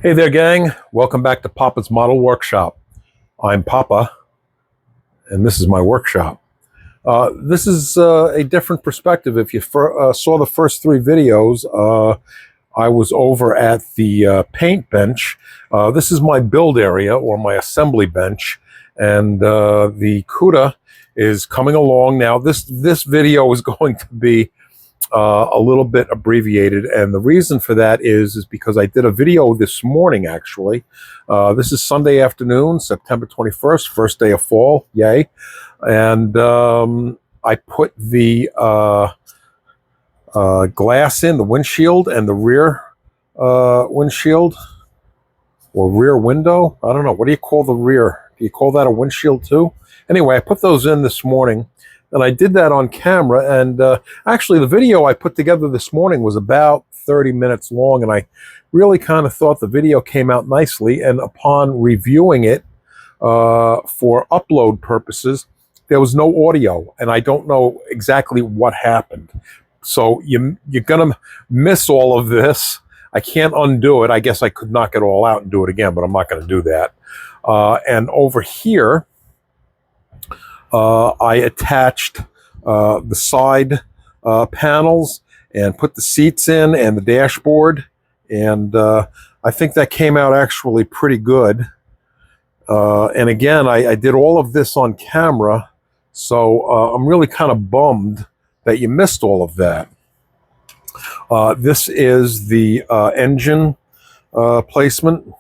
Hey there, gang. Welcome back to Papa's Model Workshop. I'm Papa, and this is my workshop. This is a different perspective. If you saw the first three videos, I was over at the paint bench. This is my build area, or my assembly bench, and the Cuda is coming along now. This video is going to be a little bit abbreviated, and the reason for that is because I did a video this morning, actually. This is Sunday afternoon, September 21st, first day of fall, yay. And I put the glass in, the windshield and the rear windshield, or rear window. I don't know, what do you call the rear? Do you call that a windshield too? Anyway, I put those in this morning. And I did that on camera, and actually the video I put together this morning was about 30 minutes long, and I really kind of thought the video came out nicely, and upon reviewing it for upload purposes, there was no audio, and I don't know exactly what happened. So you're going to miss all of this. I can't undo it. I guess I could knock it all out and do it again, but I'm not going to do that. And over here, I attached the side panels and put the seats in and the dashboard, and I think that came out actually pretty good. And again, I did all of this on camera, so I'm really kind of bummed that you missed all of that. This is the engine placement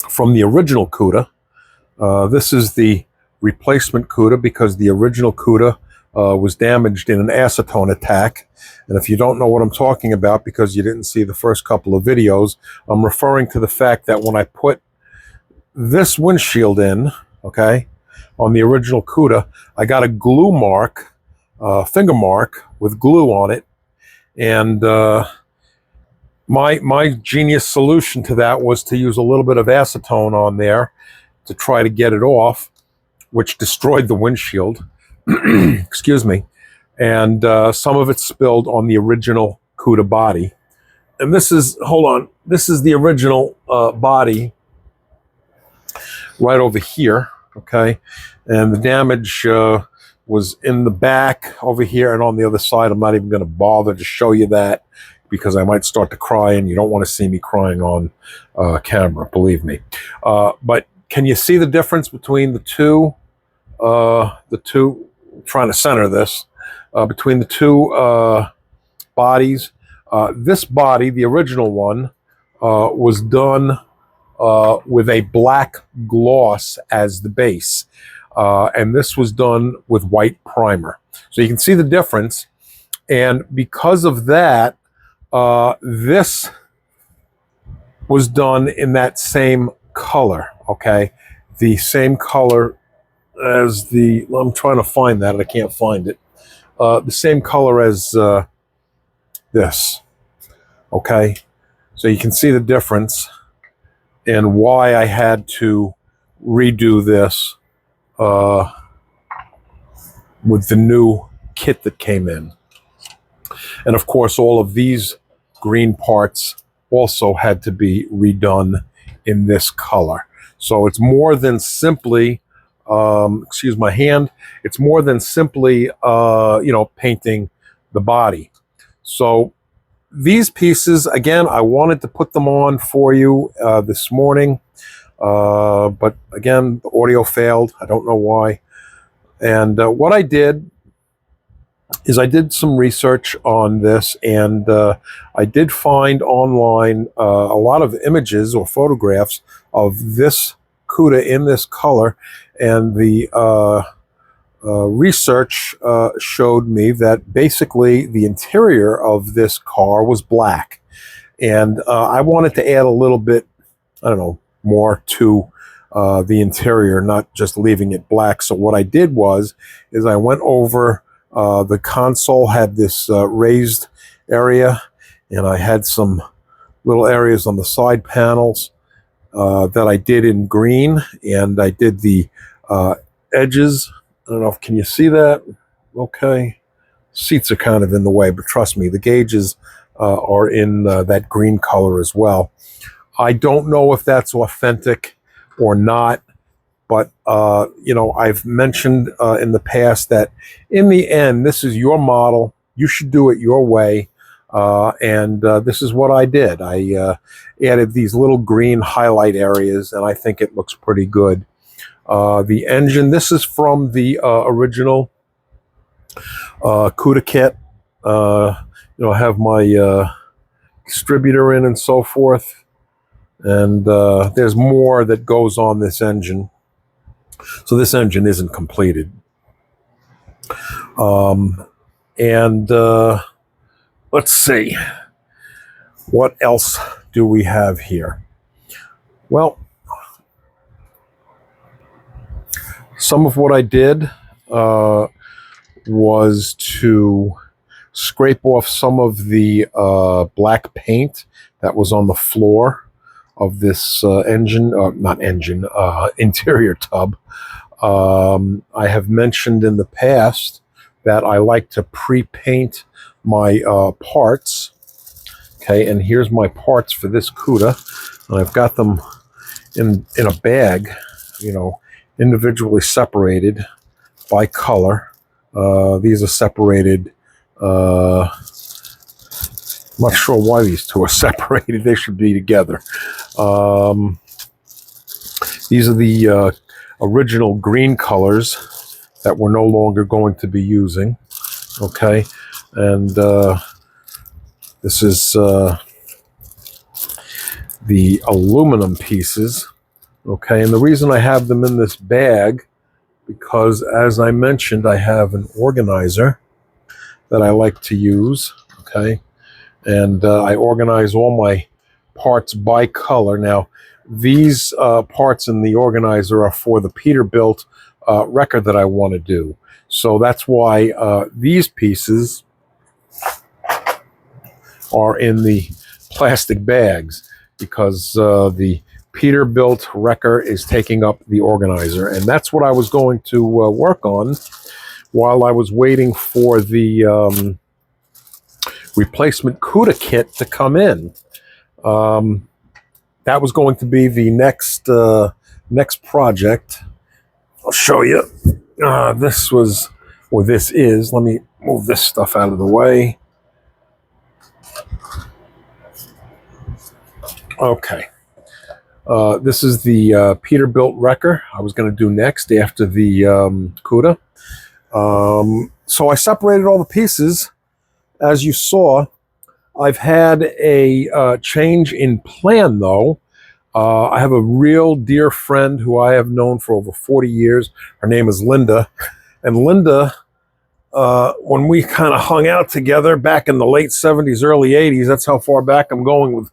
from the original Cuda. This is the replacement Cuda, because the original Cuda was damaged in an acetone attack. And if you don't know what I'm talking about because you didn't see the first couple of videos, I'm referring to the fact that when I put this windshield in, okay, on the original Cuda, I got a glue mark, finger mark with glue on it. And my genius solution to that was to use a little bit of acetone on there to try to get it off, which destroyed the windshield. Excuse me. And some of it spilled on the original Cuda body. And this is, hold on, this is the original body right over here, okay? And the damage was in the back over here and on the other side. I'm not even going to bother to show you that because I might start to cry, and you don't want to see me crying on camera, believe me. But can you see the difference between the two, trying to center this, between the two bodies? This body, the original one, was done with a black gloss as the base. And this was done with white primer. So you can see the difference. And because of that, this was done in that same color, okay? The same color as the, I'm trying to find that, and I can't find it. The same color as this, okay? So you can see the difference and why I had to redo this with the new kit that came in. And of course, all of these green parts also had to be redone in this color. So it's more than simply, excuse my hand, it's more than simply, painting the body. So these pieces, again, I wanted to put them on for you this morning, but again, the audio failed. I don't know why. And what I did is I did some research on this, and I did find online a lot of images or photographs of this Cuda in this color, and the research showed me that basically the interior of this car was black, and I wanted to add a little bit, I don't know, more to the interior, not just leaving it black. So what I did is I went over, the console had this raised area, and I had some little areas on the side panels that I did in green, and I did the edges. I don't know if, can you see that? Okay. Seats are kind of in the way, but trust me, the gauges are in that green color as well. I don't know if that's authentic or not, but I've mentioned in the past that in the end, this is your model. You should do it your way. And this is what I did. I added these little green highlight areas, and I think it looks pretty good. The engine, this is from the original Cuda kit. I have my distributor in and so forth. And there's more that goes on this engine. So this engine isn't completed. And let's see. What else do we have here? Well, some of what I did was to scrape off some of the black paint that was on the floor of this interior tub. I have mentioned in the past that I like to pre-paint my parts. Okay, and here's my parts for this Cuda. And I've got them in a bag, individually separated by color. These are separated. I'm not sure why these two are separated. They should be together. These are the original green colors that we're no longer going to be using. Okay, and this is the aluminum pieces. Okay, and the reason I have them in this bag, because as I mentioned, I have an organizer that I like to use. Okay, and I organize all my parts by color. Now, these parts in the organizer are for the Peterbilt record that I want to do. So that's why these pieces are in the plastic bags, because the Peterbilt wrecker is taking up the organizer. And that's what I was going to work on while I was waiting for the replacement Cuda kit to come in. That was going to be the next project. I'll show you. This is, let me move this stuff out of the way. Okay. This is the Peterbilt wrecker I was going to do next after the Cuda. So I separated all the pieces. As you saw, I've had a change in plan, though. I have a real dear friend who I have known for over 40 years. Her name is Linda. And Linda, when we kind of hung out together back in the late 70s, early 80s, that's how far back I'm going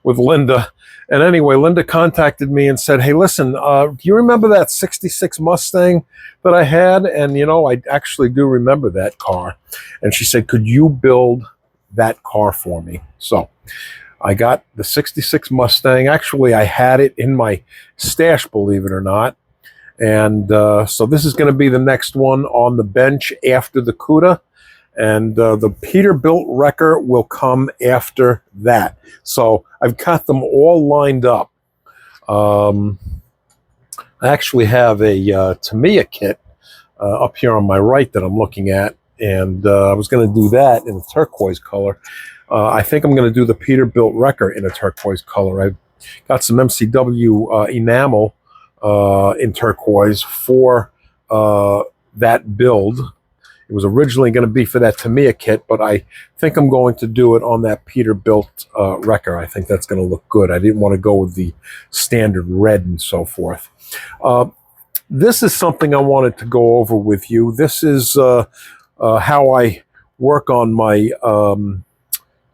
with Linda. And anyway, Linda contacted me and said, hey, listen, do you remember that 66 Mustang that I had? And, I actually do remember that car. And she said, could you build that car for me? So I got the 66 Mustang. Actually, I had it in my stash, believe it or not. And so this is going to be the next one on the bench after the Cuda. And the Peterbilt wrecker will come after that. So I've got them all lined up. I actually have a Tamiya kit up here on my right that I'm looking at. And I was going to do that in a turquoise color. I think I'm going to do the Peterbilt wrecker in a turquoise color. I've got some MCW enamel in turquoise for that build. It was originally going to be for that Tamiya kit, but I think I'm going to do it on that Peterbilt wrecker. I think that's going to look good. I didn't want to go with the standard red and so forth. This is something I wanted to go over with you. This is how I work on my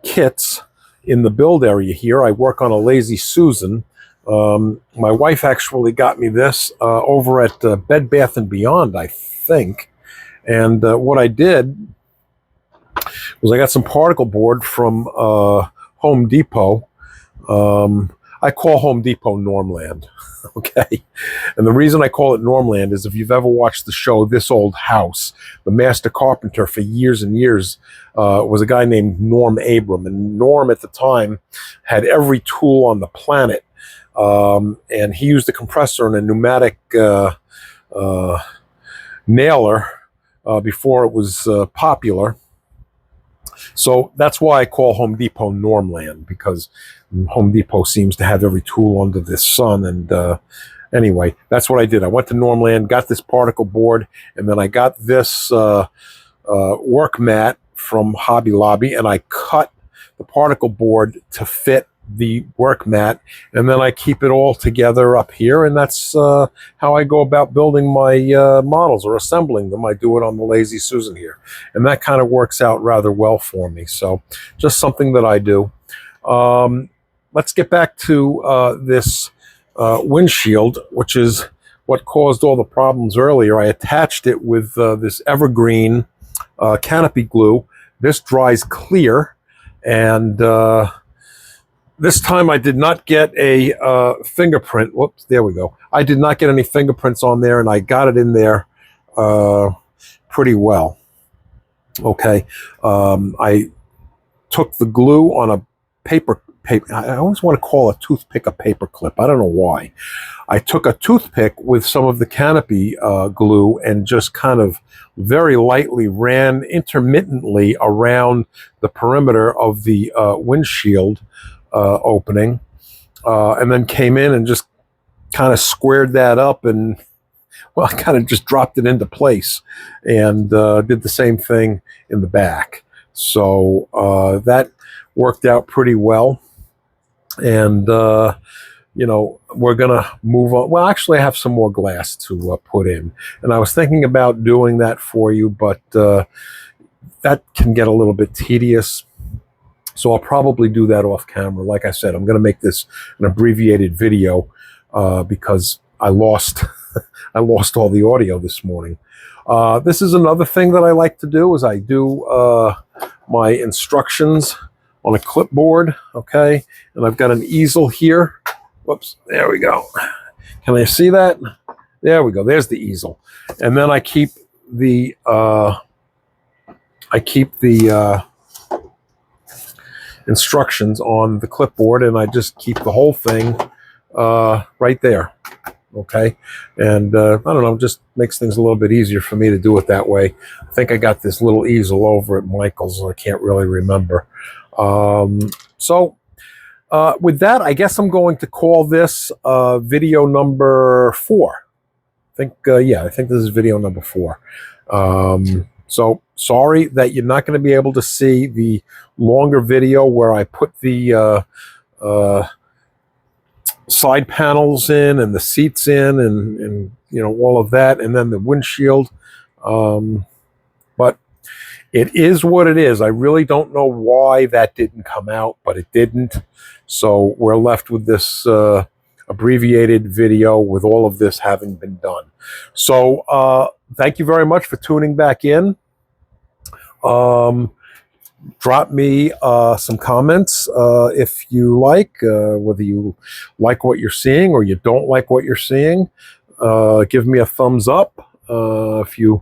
kits in the build area here. I work on a Lazy Susan. My wife actually got me this over at Bed Bath & Beyond, I think. And what I did was I got some particle board from Home Depot. I call Home Depot Normland. Okay. And the reason I call it Normland is if you've ever watched the show This Old House, the master carpenter for years and years was a guy named Norm Abram. And Norm at the time had every tool on the planet. And he used a compressor and a pneumatic nailer before it was popular. So that's why I call Home Depot Normland, because Home Depot seems to have every tool under the sun. And anyway, that's what I did. I went to Normland, got this particle board, and then I got this work mat from Hobby Lobby, and I cut the particle board to fit the work mat, and then I keep it all together up here, and that's how I go about building my models or assembling them. I do it on the Lazy Susan here, and that kind of works out rather well for me. So just something that I do. Let's get back to this windshield, which is what caused all the problems earlier. I attached it with this evergreen canopy glue. This dries clear, and this time I did not get a fingerprint. Whoops, there we go. I did not get any fingerprints on there, and I got it in there pretty well. Okay. I took the glue on a paper. I always want to call a toothpick a paper clip. I don't know why. I took a toothpick with some of the canopy glue and just kind of very lightly ran intermittently around the perimeter of the windshield opening, and then came in and just kind of squared that up, and well, I kind of just dropped it into place, and did the same thing in the back. So that worked out pretty well. And you know, we're gonna move on. Well, actually I have some more glass to put in, and I was thinking about doing that for you, but that can get a little bit tedious. So I'll probably do that off camera. Like I said, I'm going to make this an abbreviated video because I lost I lost all the audio this morning. This is another thing that I like to do, is I do my instructions on a clipboard, okay? And I've got an easel here. Whoops, there we go. Can I see that? There we go, there's the easel. And then I keep the instructions on the clipboard, and I just keep the whole thing right there. Okay, and I don't know, just makes things a little bit easier for me to do it that way. I think I got this little easel over at Michael's. I can't really remember. So with that, I guess I'm going to call this video number 4. I think, yeah, I think this is video number 4. So sorry that you're not going to be able to see the longer video where I put the side panels in and the seats in and you know, all of that, and then the windshield. But it is what it is. I really don't know why that didn't come out, but it didn't. So we're left with this abbreviated video with all of this having been done. So thank you very much for tuning back in. Drop me some comments if you like, whether you like what you're seeing or you don't like what you're seeing. Give me a thumbs up if you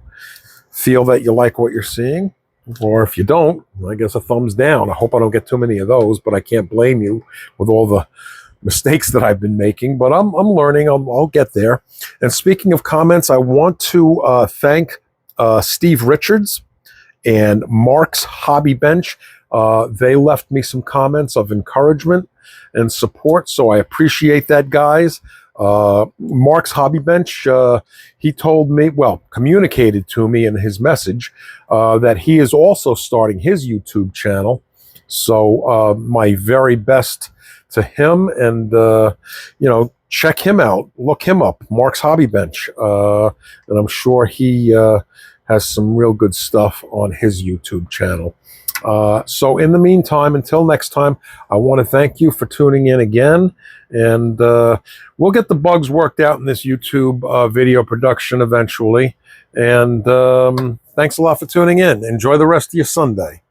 feel that you like what you're seeing, or if you don't, I guess a thumbs down. I hope I don't get too many of those, but I can't blame you with all the mistakes that I've been making, but I'm learning. I'll get there. And speaking of comments, I want to thank Steve Richards and Mark's Hobby Bench. They left me some comments of encouragement and support, so I appreciate that, guys. Mark's Hobby Bench, he told me, well, communicated to me in his message that he is also starting his YouTube channel. So my very best to him, and you know, check him out, look him up, Mark's Hobby Bench, and I'm sure he has some real good stuff on his YouTube channel. So in the meantime, until next time, I want to thank you for tuning in again, and we'll get the bugs worked out in this YouTube video production eventually. And thanks a lot for tuning in. Enjoy the rest of your Sunday.